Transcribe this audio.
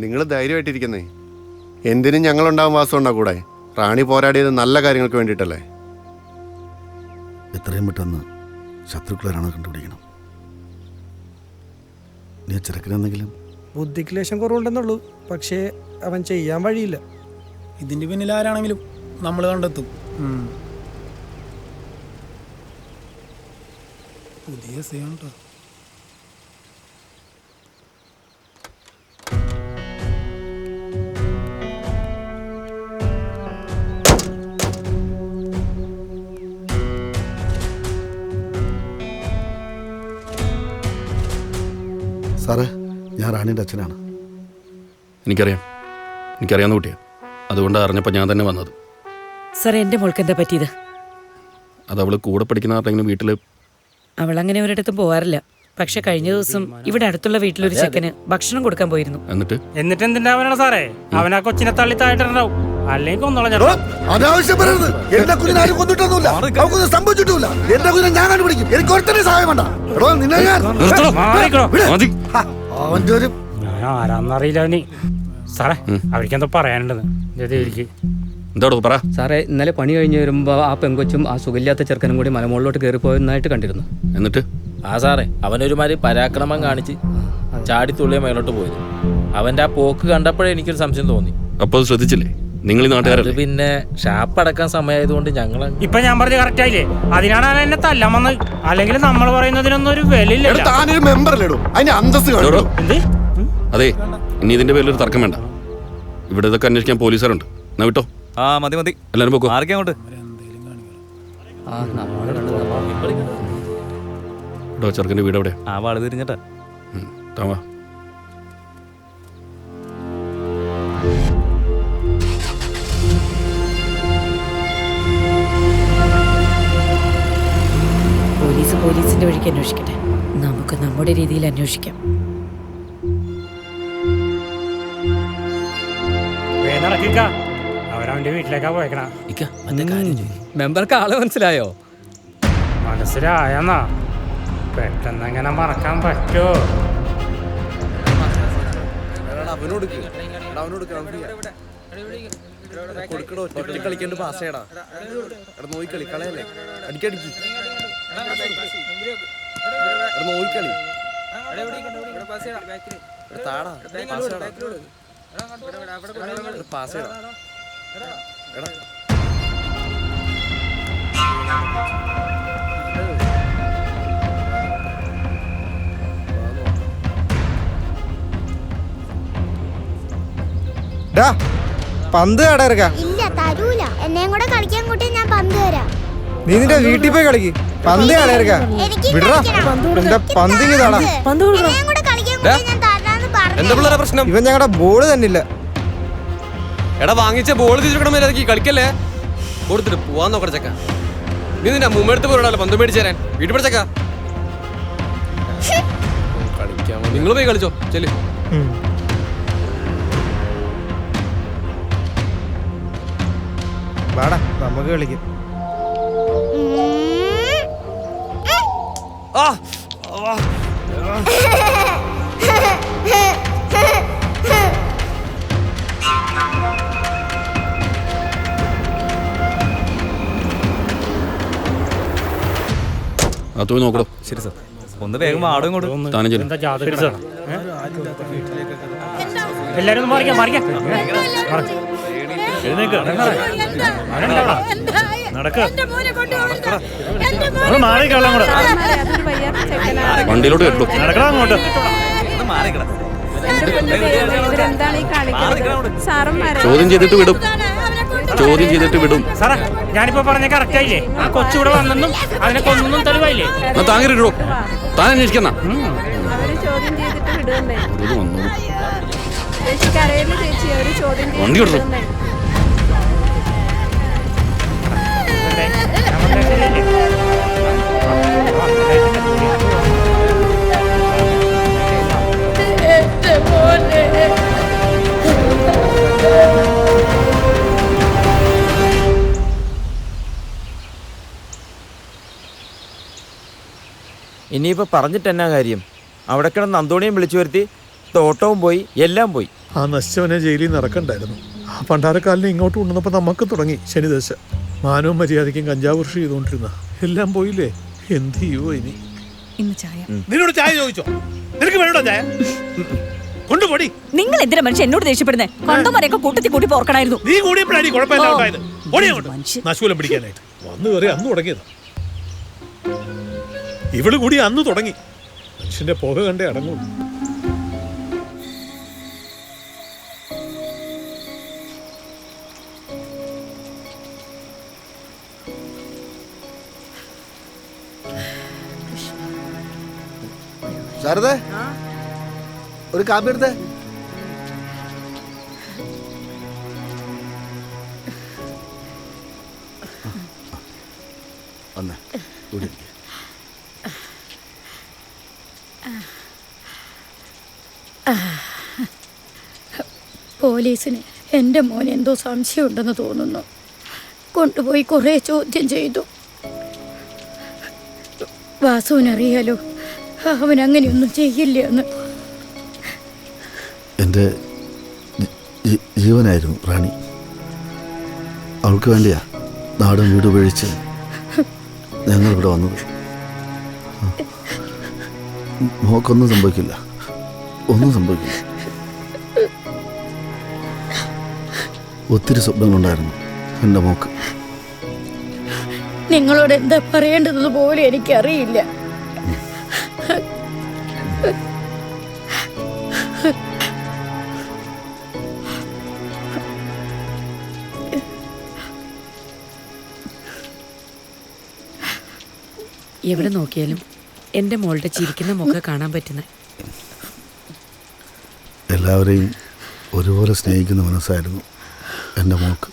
നിങ്ങൾ ധൈര്യമായിട്ടിരിക്കുന്നേ. എന്തിനും ഞങ്ങളുണ്ടാവും വാസം ഉണ്ടാ കൂടെ. റാണി പോരാടിയത് നല്ല കാര്യങ്ങൾക്ക് വേണ്ടിയിട്ടല്ലേ. എത്രയും പെട്ടെന്ന് ശത്രുക്കളാണ് കണ്ടുപിടിക്കണം. നീ ചെറുക്കനെന്തെങ്കിലും ബുദ്ധിക്ക് ലേശം കുറവുണ്ടെന്നുള്ളൂ. പക്ഷേ അവൻ ചെയ്യാൻ വഴിയില്ല. ഇതിന്റെ പിന്നിൽ ആരാണെങ്കിലും നമ്മൾ കണ്ടെത്തും. പുതിയ സീനുണ്ടോ? സാറേ, ഞാൻ റാണിയുടെ അച്ഛനാണ്. എനിക്കറിയാവുന്ന കുട്ടിയാണ്. അതുകൊണ്ട് അറിഞ്ഞപ്പോൾ ഞാൻ തന്നെ വന്നത്. സാറേ, എൻ്റെ മോൾക്ക് എന്താ പറ്റിയത്? അത് അവൾ കൂടെ പഠിക്കുന്ന ആരുടെങ്കിലും വീട്ടിൽ. അവളങ്ങനെ ഒരിടത്തും പോവാറില്ല. പക്ഷെ കഴിഞ്ഞ ദിവസം ഇവിടെ അടുത്തുള്ള വീട്ടിലൊരു ചെക്കന് ഭക്ഷണം കൊടുക്കാൻ പോയിരുന്നു. എന്നിട്ട് എന്തിനാ സാറേ? അവനാ കൊച്ചിനെ തള്ളി താഴ്ത്തിട്ടുണ്ടാവും. അല്ലെങ്കിൽ അനാവശ്യം പറയരുത്. എന്റെ കുഞ്ഞിനെ ആരും കൊന്നിട്ടൊന്നുമില്ല. അവൾക്കൊന്നും സംഭവിച്ചിട്ടില്ല. എന്റെ കുഞ്ഞിനെ ഞാൻ കണ്ടുപിടിക്കും. എനിക്ക് ഒരുത്തന്നെ സഹായം വേണ്ട. നിന്നെ അവന്റെ ഒരു ആരാന്നറിയില്ല. സാറേ, അവർക്കെന്തോ പറയാനുണ്ടെന്ന്. എന്തോടോ പറ. സാറേ, ഇന്നലെ പണി കഴിഞ്ഞ് വരുമ്പോൾ ആ പെങ്കൊച്ചും ആ സുഖമില്ലാത്ത ചെറുക്കനും കൂടി മലമുകളിലോട്ട് കയറിപ്പോയെന്നായിട്ട് കണ്ടിരുന്നു. എന്നിട്ട് സാറേ, അവനൊരുമാതിരി പരാക്രമം കാണിച്ച് ചാടിത്തുള്ളിയ മേലോട്ട് പോയത്. അവന്റെ ആ പോക്ക് കണ്ടപ്പോഴേ എനിക്കൊരു സംശയം തോന്നി. അപ്പോൾ ശ്രദ്ധിച്ചില്ലേ നിങ്ങൾ? ഈ നാട്ടുകാരല്ലേ? പിന്നെ ഷാപ്പടക്കാൻ സമയമായതുകൊണ്ട് ഞങ്ങൾ ഇപ്പൊ ഞാൻ പറഞ്ഞ കറക്റ്റ് ആയില്ലേ? അതിനാണ് അവൻ എന്നെ തല്ലാൻ വന്നത്. അല്ലെങ്കിൽ നമ്മൾ പറയുന്നതിനൊന്നും ഒരു വിലയില്ല. താനൊരു മെമ്പറല്ലേടോ, അതിന്റെ അന്തസ്സ് കണ്ടോ? അതെ, ഇനി ഇതിന്റെ പേരിലൊരു തർക്കം വേണ്ട. ഇവിടെ ഇതൊക്കെ അന്വേഷിക്കാൻ പോലീസുകാരുണ്ട്. എന്നാ വിട്ടോ. മതി എല്ലാവരും പോക്കോ. അങ്ങോട്ട് ചെറുക്കൻ്റെ വീട് എവിടെ? വാള് തിരിഞ്ഞിട്ടാ. താവാ. പോലീസിന്റെ വഴിക്ക് അന്വേഷിക്കട്ടെ. നമുക്ക് നമ്മുടെ രീതിയിൽ അന്വേഷിക്കാം. അവരവന്റെ വീട്ടിലേക്കാ പോയേക്കണ. മെമ്പർക്ക് ആളെ മനസ്സിലായോ? മനസ്സിലായെന്നാ? പെട്ടെന്ന് എങ്ങനെ മറക്കാൻ പറ്റോ? കളിക്കേണ്ട പാസേടാ. നോയിക്കളി കളയല്ലേ. അടിക്കടിക്ക് നോയിക്കളി താടാ പാസേടാ. പന്ത് കടയിറക്കാം. ഇല്ല, തരൂല. എന്നെയും കൂടെ കളിക്കാൻ കൂട്ടി ഞാൻ പന്ത് തരാം. നീ നിന്റെ വീട്ടിൽ പോയി കളിക്ക്. പന്ത് കടയിറക്കാം. ഇവൻ ഞങ്ങളുടെ ബോള് തന്നില്ല. എടാ, വാങ്ങിച്ച ബോൾ തിരിച്ചു കളിക്കല്ലേ. കൊടുത്തിട്ട് പോവാൻ നോക്കട ചക്ക. നീ നിന്റെ മുമ്പെടുത്ത് പോരാടല്ലോ പന്ത് മേടിച്ചു തരാൻ. വീട്ടിൽ പഠിച്ചക്ക കളിക്കാൻ. നിങ്ങൾ പോയി കളിച്ചോ. ചെല്ലു. വാടാ, നമുക്ക് കളിക്കും. അത് നോക്കടോ. ശരി സാർ. ഒന്ന് വേഗം വാടും കൊണ്ട് എല്ലാരും വണ്ടിയിലോട്ട് കേട്ടോ. ചോദ്യം ചെയ്തിട്ട് വിടും. സാറേ, ഞാനിപ്പോ പറഞ്ഞ കറക്റ്റ് ആയില്ലേ? ആ കൊച്ചുകൂടെ വന്നെന്നും അതിനെ കൊന്നൊന്നും തെളിവായില്ലേ? താങ്ങിട്ടോ. താൻ അന്വേഷിക്കുന്ന വണ്ടി വിടോ. ഇനിയിപ്പോൾ പറഞ്ഞിട്ട് എന്നാ കാര്യം? അവിടെ കിടന്ന് അന്തോണിയും വിളിച്ചു വരുത്തി തോട്ടവും പോയി, എല്ലാം പോയി. ആ നശിച്ചവനെ ജയിലിൽ നിന്ന് ഇറക്കണ്ടായിരുന്നു. ആ പണ്ടാരക്കാലിനെ ഇങ്ങോട്ട് കൊണ്ടുവന്നപ്പോൾ നമുക്ക് തുടങ്ങി ശനിദശ. മാനവും മര്യാദയ്ക്കും കഞ്ചാവ് കൃഷി ചെയ്തുകൊണ്ടിരുന്ന എല്ലാം പോയില്ലേ. എന്ത് ചെയ്യുവോ ഇനി? നിന്നോട് ചായ ചോദിച്ചോ? നിനക്ക് വേണോ ചായ? കൊണ്ടുപോടി. നിങ്ങൾ എന്തിനാ മനുഷ്യൻ എന്നോട് ദേഷ്യപ്പെടുന്നേ? കണ്ടോമാരെയൊക്കെ കൂട്ടത്തിൽ കൂട്ടി പോർക്കണായിരുന്നു. നീ കൂടിയപ്പോഴാണ് കുഴപ്പമില്ല ഉണ്ടായത്. നശൂലം പിടിക്കാനായിട്ട് വന്നു കയറി അന്ന് തുടങ്ങിയത്. ഇവള് കൂടി അന്ന് തുടങ്ങി. മനുഷ്യന്റെ പുക കണ്ടേ അടങ്ങുള്ളൂ. ശാരദ, ഒരു കാപ്പി എടുത്തേ. വന്നേ, ഇവിടെ ഇരിക്ക്. പോലീസിന് എൻ്റെ മോൻ എന്തോ സംശയമുണ്ടെന്ന് തോന്നുന്നു. കൊണ്ടുപോയി കുറേ ചോദ്യം ചെയ്തു. വാസുവിനറിയാലോ അവൻ അങ്ങനെയൊന്നും ചെയ്യില്ല എന്ന്. എൻ്റെ ജീവനായിരുന്നു റാണി. അവൾക്ക് വേണ്ടിയാ നാടും വീട് ഉപേക്ഷിച്ച് ഞങ്ങളിവിടെ വന്നത്. മോക്കൊന്നും സംഭവിക്കില്ല, ഒന്നും സംഭവിക്കില്ല. ഒത്തിരി സ്വപ്നങ്ങളുണ്ടായിരുന്നു എൻ്റെ മോക്ക്. നിങ്ങളോട് എന്താ പറയേണ്ടത് പോലും എനിക്കറിയില്ല. എവിടെ നോക്കിയാലും എൻ്റെ മോളുടെ ചിരിക്കുന്ന മുഖം കാണാൻ പറ്റുന്ന. എല്ലാവരെയും ഒരുപോലെ സ്നേഹിക്കുന്ന മനസ്സായിരുന്നു എൻ്റെ മോക്ക്.